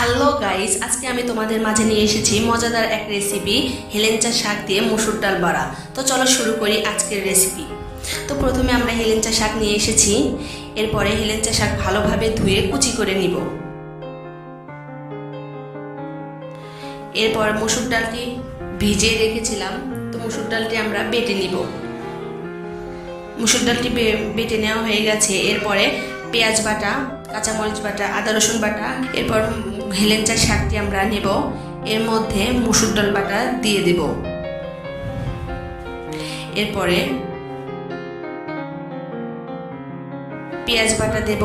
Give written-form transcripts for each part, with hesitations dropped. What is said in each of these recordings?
Hello guys, আজকে আমি তোমাদের মাঝে নিয়ে এসেছি মজাদার এক রেসিপি হেলেঞ্চা শাক দিয়ে মসুর ডাল বড়া। তো চলো শুরু করি আজকের রেসিপি। তো প্রথমে আমরা হেলেঞ্চা শাক নিয়ে এসেছি। এরপরে হেলেঞ্চা শাক ভালোভাবে ধুয়ে কুচি করে নিব। এরপর মসুর ডালটি ভিজিয়ে রেখেছিলাম, তো মসুর ডালটি আমরা বেটে নিব। মসুর ডালটি বেটে নেওয়া হয়ে গেছে। এরপরে পেঁয়াজ বাটা, কাঁচামরিচ বাটা, আদা রসুন বাটা, এরপর হেলেঞ্চার শাকটি আমরা নেব। এর মধ্যে মসুর ডাল বাটা দিয়ে দেব। এরপরে পেঁয়াজ বাটা দেব,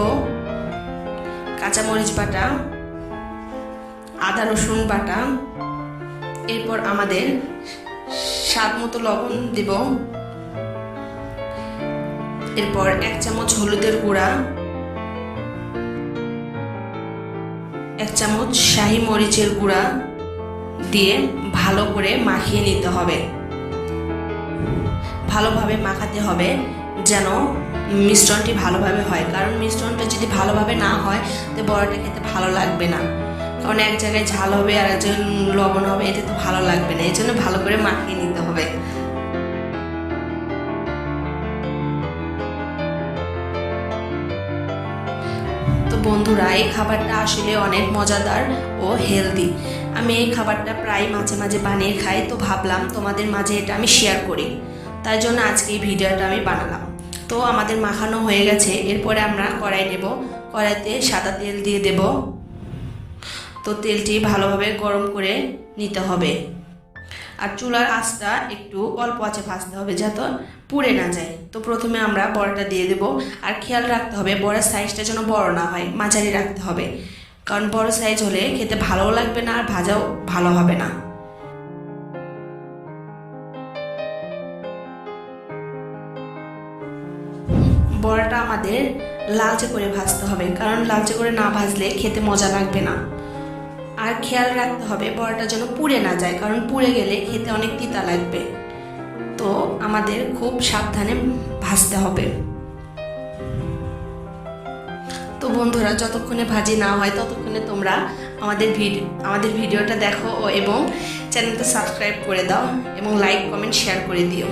কাঁচামরিচ বাটা, আদা রসুন বাটা, এরপর আমাদের স্বাদ মতো লবণ দেব। এরপর 1 চামচ হলুদের গুঁড়া, 1 চামচ শাহি মরিচের গুঁড়া দিয়ে ভালো করে মাখিয়ে নিতে হবে। ভালোভাবে মাখাতে হবে যেন মিশ্রণটি ভালোভাবে হয়, কারণ মিশ্রণটা যদি ভালোভাবে না হয় তো বড়াটা খেতে ভালো লাগবে না। কারণ এক জায়গায় ঝাল হবে আর এক জায়গায় লবণ হবে, এতে তো ভালো লাগবে না। এই জন্য ভালো করে মাখিয়ে নিতে হবে। তো বন্ধুরা, এই খাবারটা আসলে অনেক মজাদার ও হেলদি। আমি এই খাবারটা প্রায় মাঝে মাঝে বানিয়ে খাই, তো ভাবলাম তোমাদের মাঝে এটা আমি শেয়ার করি, তাই জন্য আজকে এই ভিডিওটা আমি বানালাম। তো আমাদের মাখানো হয়ে গেছে। এরপরে আমরা কড়াই নেব। কড়াইতে সাদা তেল দিয়ে দেব। তো তেলটি ভালোভাবে গরম করে নিতে হবে, আর চুলার আঁচটা একটু অল্প আঁচে ভাজতে হবে যাতে পুড়ে না যায়। তো প্রথমে আমরা বড়াটা দিয়ে দেব, আর খেয়াল রাখতে হবে বড়ার সাইজটা যেন বড় না হয়, মাঝারি রাখতে হবে, কারণ বড় সাইজ হলে খেতে ভালোও লাগবে না আর ভাজাও ভালো হবে না। বড়াটা আমাদের লালচে করে ভাজতে হবে, কারণ লালচে করে না ভাজলে খেতে মজা লাগবে না। আর খেয়াল রাখতে হবে বড়াটা যেন পুড়ে না যায়, কারণ পুড়ে গেলে খেতে অনেক তিতা লাগবে। তো আমাদের খুব সাবধানে ভাজতে হবে। তো বন্ধুরা, যতক্ষণে ভাজি না হয় ততক্ষণে তোমরা আমাদের ভিডিওটা দেখো এবং চ্যানেলটা সাবস্ক্রাইব করে দাও এবং লাইক কমেন্ট শেয়ার করে দিও।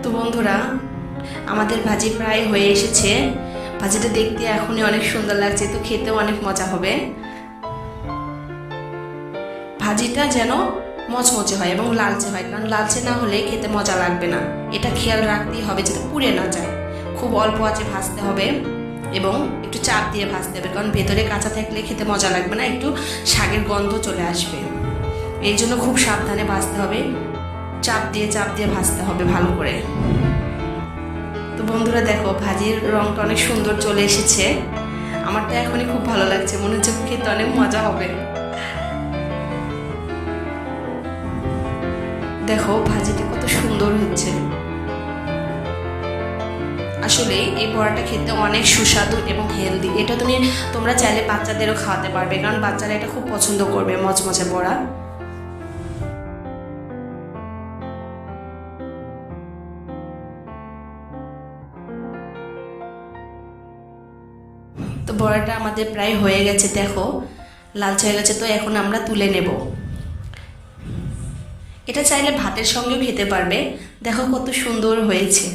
তো বন্ধুরা, আমাদের ভাজি প্রায় হয়ে এসেছে। ভাজিটা দেখতে এখনই অনেক সুন্দর লাগছে, তো খেতেও অনেক মজা হবে। ভাজিটা যেন মচমচে হয় এবং লালচে হয়, কারণ লালচে না হলে খেতে মজা লাগবে না। এটা খেয়াল রাখতেই হবে যাতে পুড়ে না যায়। খুব অল্প আঁচে ভাজতে হবে এবং একটু চাপ দিয়ে ভাজতে হবে, কারণ ভেতরে কাঁচা থাকলে খেতে মজা লাগবে না, একটু শাকের গন্ধ চলে আসবে। এই জন্য খুব সাবধানে ভাজতে হবে, চাপ দিয়ে ভাজতে হবে ভালো করে। তো বন্ধুরা দেখো, ভাজির রংটা অনেক সুন্দর চলে এসেছে। আমার তো এখনই খুব ভালো লাগছে, মনে হচ্ছে খেতে অনেক মজা হবে। দেখো ভাজিটি কত সুন্দর হচ্ছে। আসলে এই বড়াটা খেতে অনেক সুস্বাদু এবং হেলদি। এটা তোমরা চাইলে বাচ্চাদেরও খাওয়াতে পারবে, কারণ বাচ্চারা এটা খুব পছন্দ করবে, মচমচে বড়া। তো বড়াটা আমাদের প্রায় হয়ে গেছে, দেখো লালচে হয়ে গেছে। তো এখন আমরা তুলে নেব। এটা চাইলে ভাতের সঙ্গেও খেতে পারবে। দেখো কত সুন্দর হয়েছে।